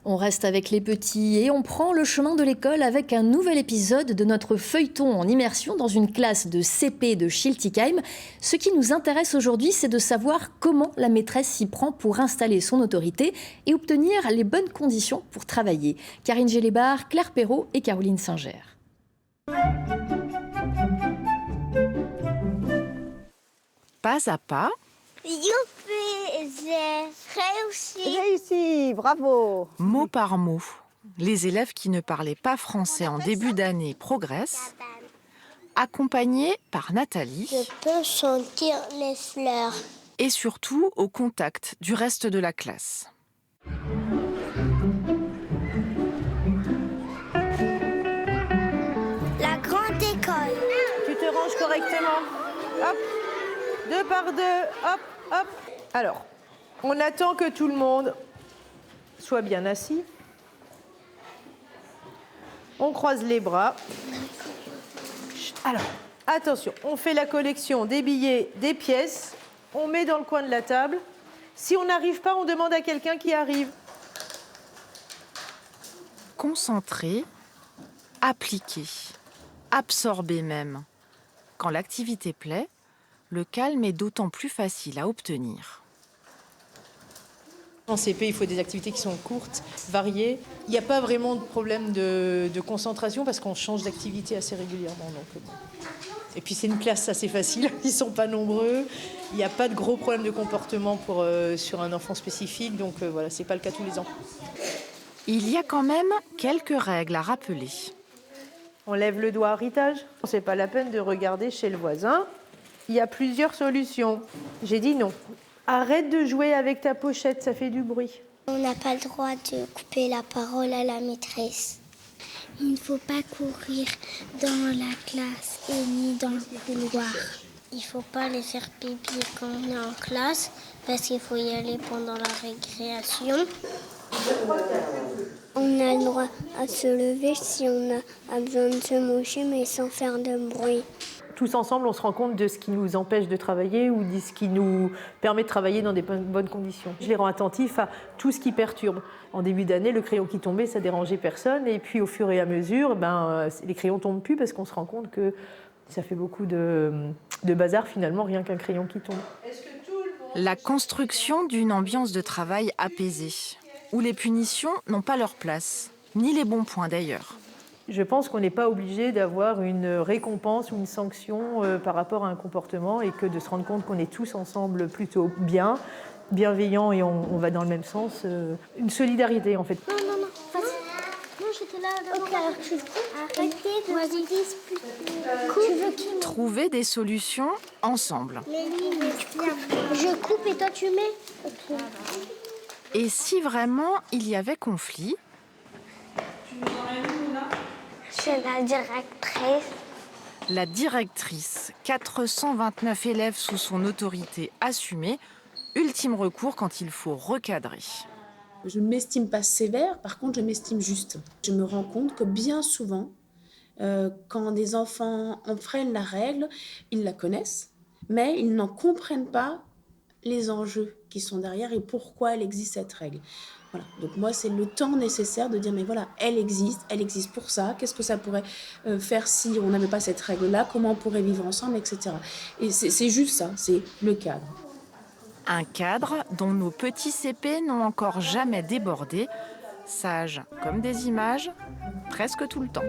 On reste avec les petits et on prend le chemin de l'école avec un nouvel épisode de notre feuilleton en immersion dans une classe de CP de Schiltigheim. Ce qui nous intéresse aujourd'hui, c'est de savoir comment la maîtresse s'y prend pour installer son autorité et obtenir les bonnes conditions pour travailler. Karine Gélébar, Claire Perrault et Caroline Singer. Pas à pas, Youpi, j'ai réussi. Réussi, bravo. mot par mot, les élèves qui ne parlaient pas français en début d'année progressent, accompagnés par Nathalie Je peux sentir les fleurs. et surtout au contact du reste de la classe. La grande école. Tu te ranges correctement. Hop, 2 par 2, hop, hop. Alors, on attend que tout le monde soit bien assis. On croise les bras. Chut. Alors, attention, on fait la collection des billets, des pièces. On met dans le coin de la table. Si on n'arrive pas, on demande à quelqu'un qui arrive. Concentrés, appliqués, absorbés même. Quand l'activité plaît, le calme est d'autant plus facile à obtenir. En CP, il faut des activités qui sont courtes, variées. Il n'y a pas vraiment de problème de concentration parce qu'on change d'activité assez régulièrement. Et puis c'est une classe assez facile, ils ne sont pas nombreux. Il n'y a pas de gros problèmes de comportement sur un enfant spécifique. Donc voilà, ce n'est pas le cas tous les ans. Il y a quand même quelques règles à rappeler. On lève le doigt héritage. C'est pas la peine de regarder chez le voisin. Il y a plusieurs solutions. J'ai dit non. Arrête de jouer avec ta pochette, ça fait du bruit. On n'a pas le droit de couper la parole à la maîtresse. Il ne faut pas courir dans la classe et ni dans le couloir. Il ne faut pas les faire pipi quand on est en classe parce qu'il faut y aller pendant la récréation. On a le droit à se lever si on a besoin de se moucher mais sans faire de bruit. Tous ensemble, on se rend compte de ce qui nous empêche de travailler ou de ce qui nous permet de travailler dans des bonnes conditions. Je les rends attentifs à tout ce qui perturbe. En début d'année, le crayon qui tombait, ça dérangeait personne. Et puis, au fur et à mesure, les crayons tombent plus parce qu'on se rend compte que ça fait beaucoup de bazar, finalement, rien qu'un crayon qui tombe. La construction d'une ambiance de travail apaisée, où les punitions n'ont pas leur place, ni les bons points d'ailleurs. Je pense qu'on n'est pas obligé d'avoir une récompense ou une sanction par rapport à un comportement et que de se rendre compte qu'on est tous ensemble plutôt bienveillants et on va dans le même sens. Une solidarité en fait. Non, vas-y. Non, j'étais là devant. Ok, alors tu arrêtez de se disputer. Tu veux qui? Trouver des solutions ensemble. Je coupe et toi tu mets. Ok. Et si vraiment il y avait conflit, Je suis la directrice. la directrice, 429 élèves sous son autorité assumée, ultime recours quand il faut recadrer. Je ne m'estime pas sévère, par contre, je m'estime juste. Je me rends compte que bien souvent, quand des enfants enfreignent la règle, ils la connaissent, mais ils n'en comprennent pas les enjeux qui sont derrière et pourquoi elle existe cette règle. Voilà. Donc moi, c'est le temps nécessaire de dire, mais voilà, elle existe pour ça, qu'est-ce que ça pourrait faire si on n'avait pas cette règle-là, comment on pourrait vivre ensemble, etc. Et c'est juste ça, c'est le cadre. Un cadre dont nos petits CP n'ont encore jamais débordé, sages comme des images, presque tout le temps.